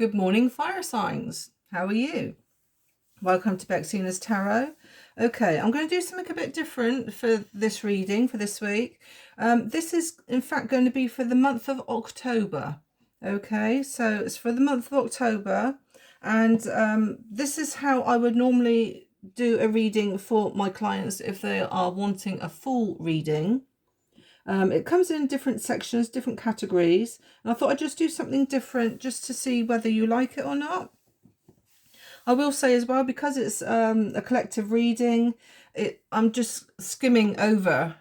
Good morning, fire signs. How are you? Welcome to Bexina's Tarot. Okay, I'm going to do something a bit different for this reading for this week. This is in fact going to be for the month of October. Okay, so it's for the month of October, and this is how I would normally do a reading for my clients if they are wanting a full reading. It comes in different sections, different categories, and I thought I'd just do something different just to see whether you like it or not. I will say as well, because it's a collective reading, I'm just skimming over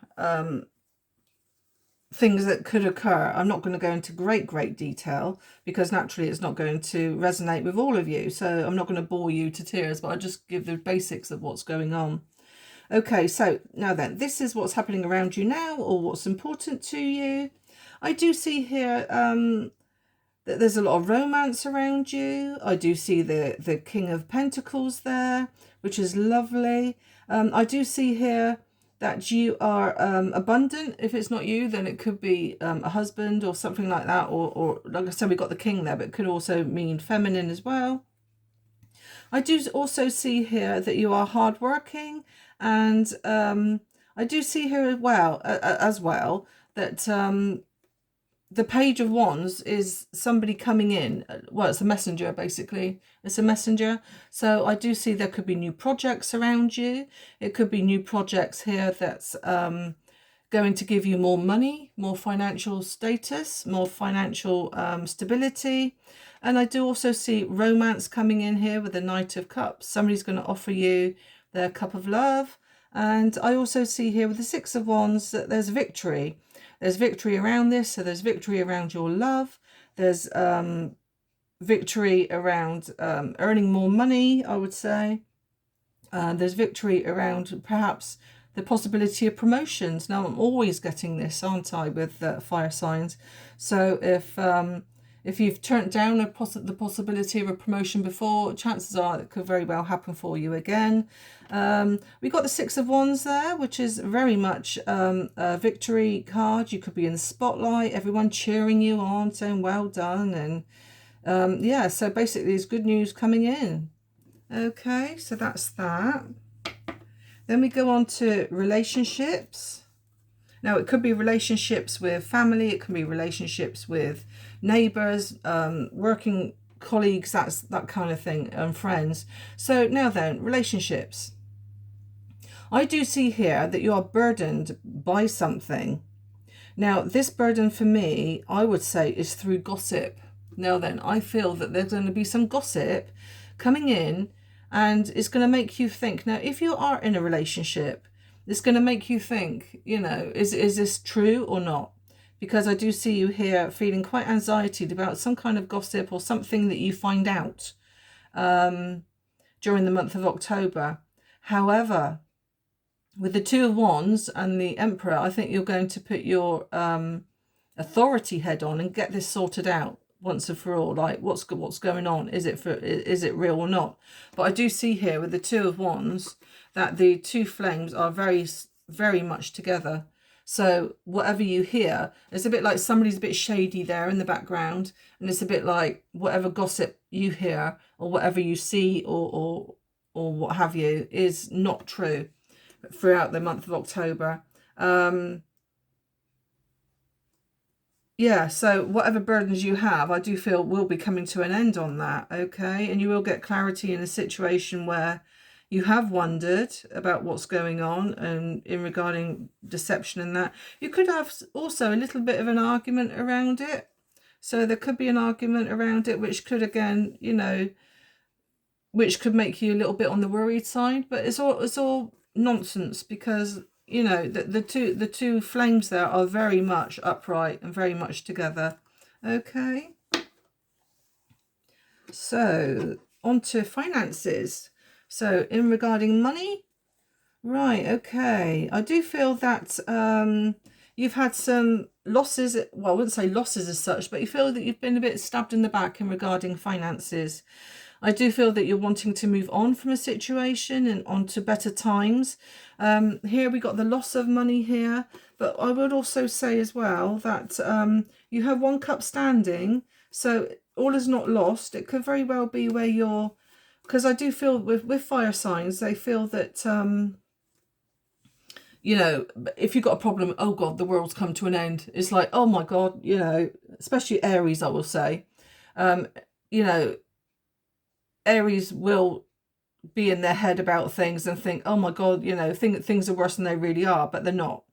things that could occur. I'm not going to go into great detail because naturally it's not going to resonate with all of you. So I'm not going to bore you to tears, but I'll just give the basics of what's going on. Okay, so now then, this is what's happening around you now, or what's important to you. I do see here that there's a lot of romance around you. I do see the King of Pentacles there, which is lovely. I do see here that you are abundant. If it's not you, then it could be a husband or something like that. Or like I said, we've got the King there, but it could also mean feminine as well. I do also see here that you are hardworking, and I do see here as well that the Page of Wands is somebody coming in. Well, it's a messenger, basically. It's a messenger. So I do see there could be new projects around you. It could be new projects here that's going to give you more money, more financial status, more financial stability. And I do also see romance coming in here with the Knight of Cups. Somebody's going to offer you their cup of love. And I also see here with the Six of Wands that there's victory. There's victory around this. So there's victory around your love. There's victory around earning more money, I would say. There's victory around perhaps the possibility of promotions. Now, I'm always getting this, aren't I, with fire signs. So if you've turned down the possibility of a promotion before, chances are it could very well happen for you again. We've got the Six of Wands there, which is very much a victory card. You could be in the spotlight, everyone cheering you on, saying well done. And yeah, so basically there's good news coming in. Okay, so that's that. Then we go on to relationships. Now, it could be relationships with family, it can be relationships with neighbours, working colleagues, that kind of thing, and friends. So now then, relationships. I do see here that you are burdened by something. Now, this burden for me, I would say, is through gossip. Now then, I feel that there's going to be some gossip coming in, and it's going to make you think. Now, if you are in a relationship, it's going to make you think, you know, is this true or not? Because I do see you here feeling quite anxiety about some kind of gossip or something that you find out during the month of October. However, with the Two of Wands and the Emperor, I think you're going to put your authority head on and get this sorted out once and for all. Like, what's going on? Is it real or not? But I do see here with the Two of Wands that the two flames are very much together. So whatever you hear, it's a bit like somebody's a bit shady there in the background, and it's a bit like whatever gossip you hear or whatever you see or what have you is not true throughout the month of October. Yeah, so whatever burdens you have, I do feel will be coming to an end on that, okay? And you will get clarity in a situation where you have wondered about what's going on and in regarding deception and that. You could have also a little bit of an argument around it. So there could be an argument around it, which could, again, you know, which could make you a little bit on the worried side. But it's all nonsense because, you know, the two flames there are very much upright and very much together. Okay. So on to finances. So in regarding money, right, okay. I do feel that you've had some losses. Well, I wouldn't say losses as such, but you feel that you've been a bit stabbed in the back in regarding finances. I do feel that you're wanting to move on from a situation and on to better times. Here we got the loss of money here, but I would also say as well that you have one cup standing. So all is not lost. It could very well be where you're, because I do feel with fire signs, they feel that, you know, if you've got a problem, oh God, the world's come to an end. It's like, oh my God, you know, especially Aries, I will say, you know, Aries will be in their head about things and think, oh my God, you know, things are worse than they really are, but they're not.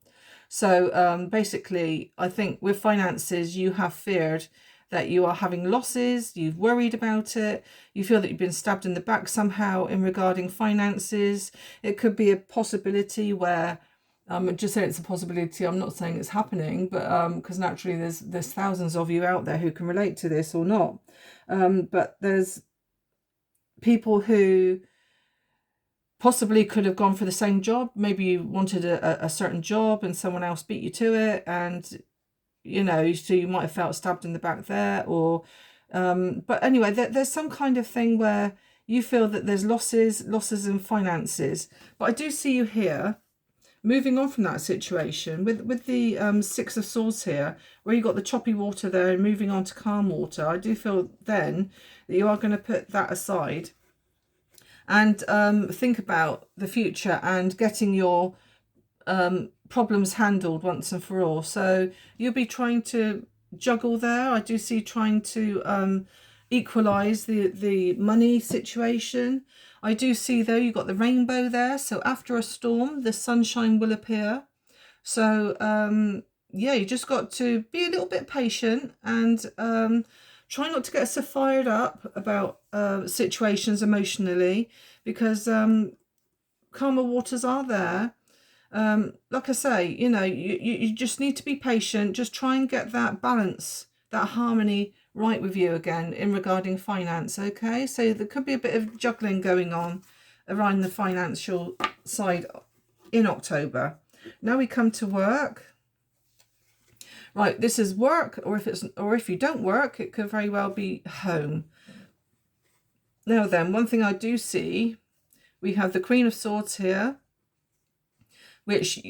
So basically, I think with finances, you have feared that you are having losses, you've worried about it, you feel that you've been stabbed in the back somehow in regarding finances. It could be a possibility where, just saying it's a possibility, I'm not saying it's happening, but because naturally there's thousands of you out there who can relate to this or not. But there's people who possibly could have gone for the same job. Maybe you wanted a certain job and someone else beat you to it, and you know, so you might have felt stabbed in the back there, or but anyway, there's some kind of thing where you feel that there's losses in finances. But I do see you here moving on from that situation with the Six of Swords here, where you got the choppy water there and moving on to calm water. I do feel then that you are going to put that aside and think about the future and getting your problems handled once and for all. So you'll be trying to juggle there. I do see trying to equalize the money situation. I do see though you got the rainbow there. So after a storm, the sunshine will appear. So yeah, you just got to be a little bit patient and try not to get so fired up about situations emotionally, because calmer waters are there. Like I say, you know, you just need to be patient. Just try and get that balance, that harmony right with you again in regarding finance, okay? So there could be a bit of juggling going on around the financial side in October. Now we come to work. Right, this is work, or if you don't work, it could very well be home. Now then, one thing I do see, we have the Queen of Swords here, which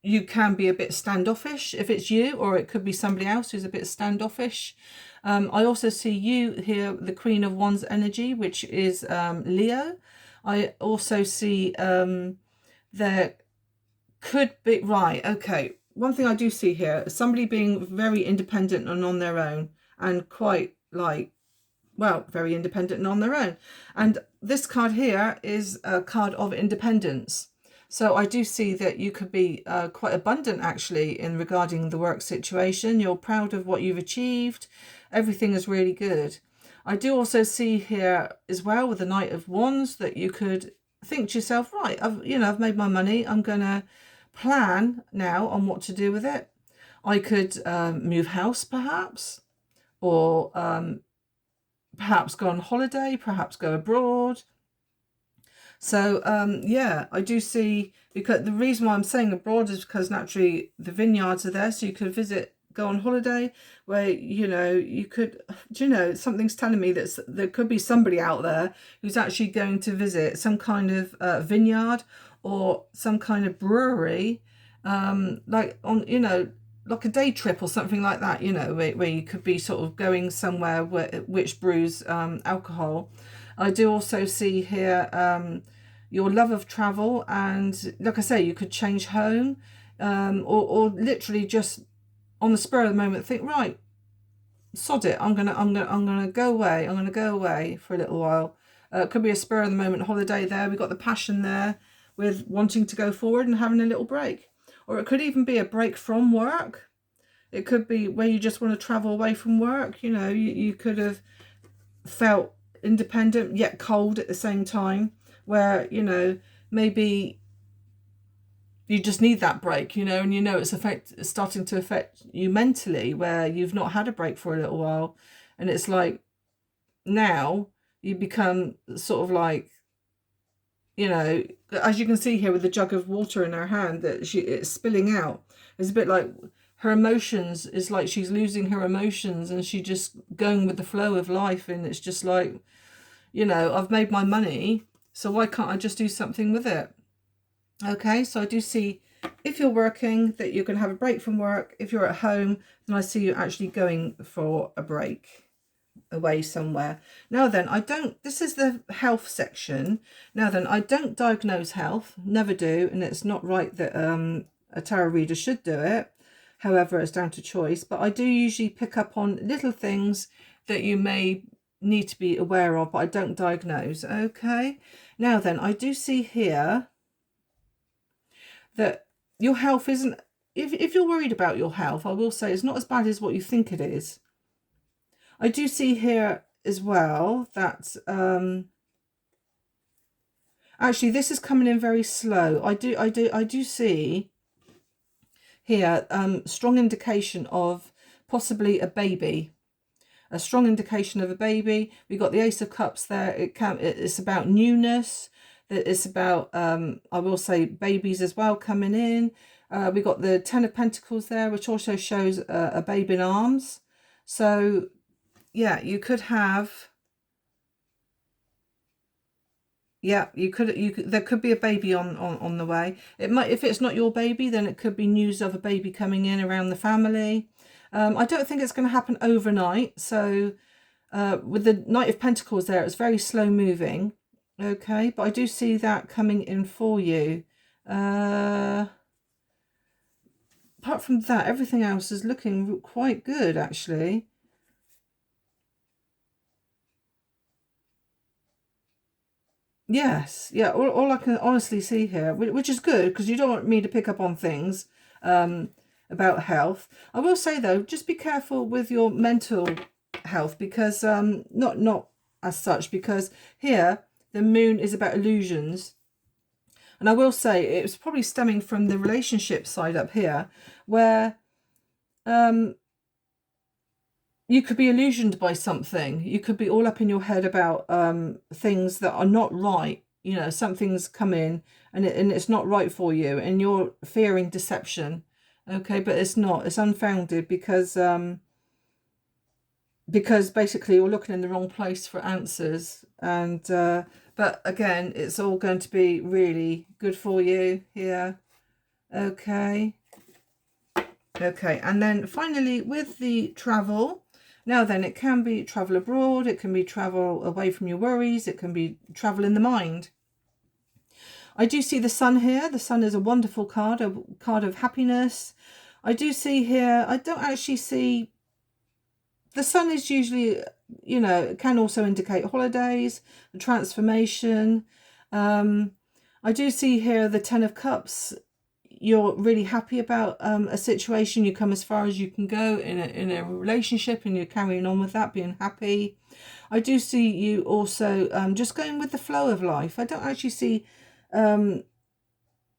you can be a bit standoffish if it's you, or it could be somebody else who's a bit standoffish. I also see you here, the Queen of Wands energy, which is Leo. I also see there could be, right, okay, one thing I do see here, somebody being very independent and on their own, and quite like, well, very independent and on their own. And this card here is a card of independence. So I do see that you could be quite abundant actually in regarding the work situation. You're proud of what you've achieved. Everything is really good. I do also see here as well with the Knight of Wands that you could think to yourself, right, I've made my money. I'm going to plan now on what to do with it. I could move house perhaps, or perhaps go on holiday, perhaps go abroad. So yeah, I do see, because the reason why I'm saying abroad is because naturally the vineyards are there, so you could visit, go on holiday, where you could, something's telling me that there could be somebody out there who's actually going to visit some kind of vineyard or some kind of brewery, like on like a day trip or something like that, where you could be sort of going somewhere which brews alcohol. I do also see here your love of travel, and like I say, you could change home, or literally just on the spur of the moment think, right, sod it, I'm gonna go away. I'm gonna go away for a little while. It could be a spur of the moment holiday there. We've got the passion there with wanting to go forward and having a little break, or it could even be a break from work. It could be where you just want to travel away from work. You could have felt independent yet cold at the same time, where maybe you just need that break, and it's starting to affect you mentally, where you've not had a break for a little while, and it's like now you become sort of like, as you can see here with the jug of water in her hand, that it's spilling out. It's a bit like her emotions is like she's losing her emotions and she's just going with the flow of life, and it's just like, I've made my money, so why can't I just do something with it? Okay, so I do see, if you're working, that you're going to have a break from work. If you're at home, then I see you actually going for a break. away somewhere. Now then, this is the health section. Now then, I don't diagnose health, never do, and it's not right that a tarot reader should do it. However, it's down to choice, but I do usually pick up on little things that you may need to be aware of, but I don't diagnose. Okay, now then, I do see here that your health isn't, if you're worried about your health, I will say it's not as bad as what you think it is. I do see here as well that actually this is coming in very slow. I do see here strong indication of possibly a baby. A strong indication of a baby. We got the Ace of Cups there. It's about newness. It's about I will say babies as well coming in. We got the Ten of Pentacles there, which also shows a baby in arms. So yeah, you could have, yeah, you could there could be a baby on the way. It might, if it's not your baby, then it could be news of a baby coming in around the family. I don't think it's going to happen overnight. So with the Knight of Pentacles there, it's very slow moving. Okay, but I do see that coming in for you. Apart from that, everything else is looking quite good, actually. Yes, yeah, all I can honestly see here, which is good, because you don't want me to pick up on things about health. I will say, though, just be careful with your mental health, because not as such, because here the moon is about illusions. And I will say it's probably stemming from the relationship side up here, where you could be illusioned by something. You could be all up in your head about things that are not right. You know, something's come in and it's not right for you, and you're fearing deception. Okay, but it's not. It's unfounded, because basically you're looking in the wrong place for answers. And but again, it's all going to be really good for you here. Okay. Okay, and then finally with the travel. Now then, it can be travel abroad, it can be travel away from your worries, it can be travel in the mind. I do see the Sun here. The Sun is a wonderful card, a card of happiness. I do see here, I don't actually see, the Sun is usually, you know, it can also indicate holidays, the transformation. I do see here the Ten of Cups. You're really happy about a situation. You come as far as you can go in a relationship, and you're carrying on with that, being happy. I do see you also just going with the flow of life. I don't actually see, I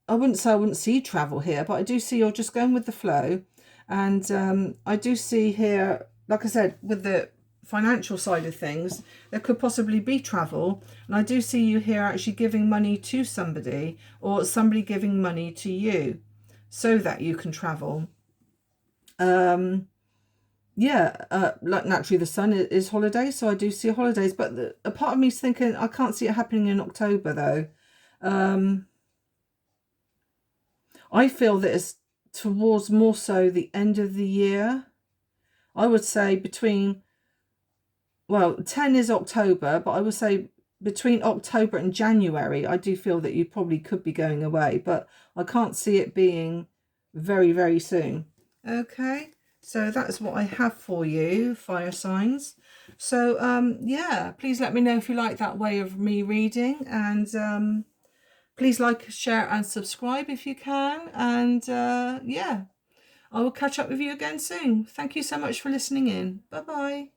wouldn't see travel here, but I do see you're just going with the flow. And I do see here, like I said, with the financial side of things, there could possibly be travel. And I do see you here actually giving money to somebody, or somebody giving money to you so that you can travel. Like naturally the Sun is holidays, so I do see holidays, but a part of me is thinking I can't see it happening in October, though. I feel that it's towards more so the end of the year. I would say between, well, 10 is October, but I would say between October and January, I do feel that you probably could be going away, but I can't see it being very, very soon. Okay, so that's what I have for you, fire signs. So, yeah, please let me know if you like that way of me reading, and please like, share, and subscribe if you can. And yeah, I will catch up with you again soon. Thank you so much for listening in. Bye-bye.